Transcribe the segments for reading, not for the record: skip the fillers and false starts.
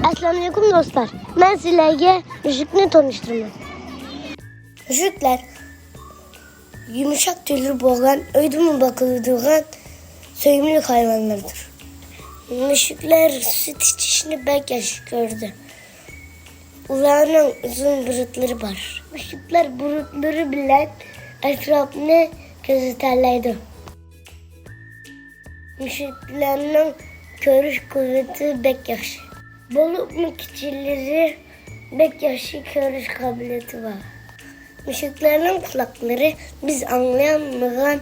Assalamualaikum dostlar. Ben sizlerge müşrikle tanıştırmak. Müşrikler yumuşak tüylü boğan, öydümü bakıldığın söyümlük hayvanlardır. Müşrikler süt içişini belki yaş gördü. Ulağının uzun burutları var. Müşrikler burutları bilen etrafını gözeterlerdi. Müşriklerin görüş kuvveti bek yaşı. Bolu kişileri bek yaşı görüş kabiliyeti var. Müşriklerin kulakları biz anlayamayan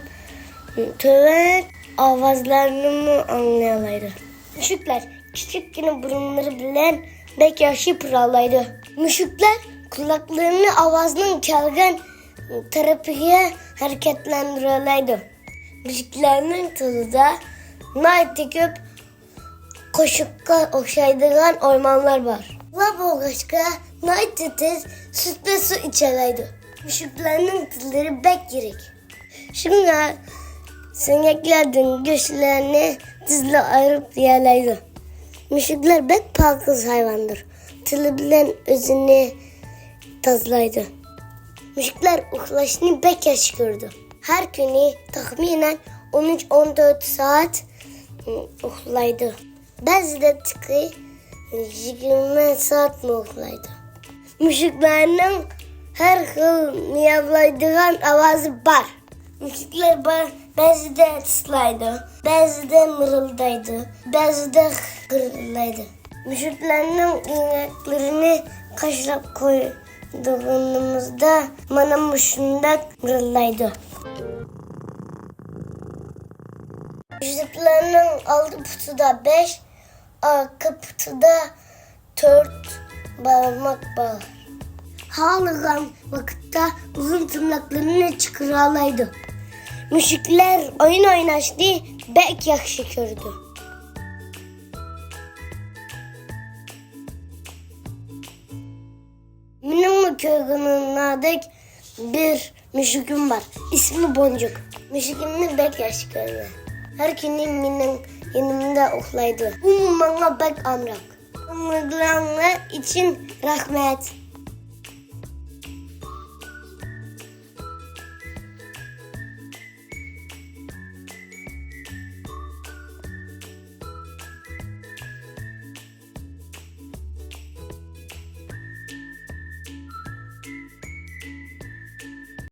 tövet avazlarını mı anlayalaydı. Müşrikler küçükken burunları bilen bek yaşı pırağlaydı. Müşrikler kulaklarını avazının kelgen terapiye hareketlendiriyorlardı. Müşriklerin tadı da naiti köp koşukka okşaydığın ormanlar var. Labo başka naiti tez süt ve su içerlerdi. Müşriklerin tilleri bek yirik. Şimdi sineklerden güçlerini dizle ayırıp yerlerdi. Müşrikler bek palkız hayvandır. Tili bilen özünü tazlaydı. Müşrikler uhlaşını bek yaş gördü. Her günü tahminen 13-14 saat uhlaydı. Bazı da tıkı 20 saat mi uhlaydı. Müşriklerin her hıl miyavlaydığın avazı var. Müşrikler bazı da tıslaydı, bazı da mırıldaydı, bazı da hırlaydı. Müşriklerin ineklerini kaşlap koyduğumuzda manamışında mırıldaydı. Müşriklerin altı putu da 5, arka putu da 4 parmak bağır. Hağlıgan vakitte uzun tırnaklarını çıkaralaydı. Müşrikler oyun oynaştı, bek yakşı gördü. Benim köyünün bir müşrikim var. İsmi Boncuk. Müşrikimini bek yaş gördü. Her günüm benim yanımda uhlaydı. Bu bana bek amrak. Umurlarına için rahmet.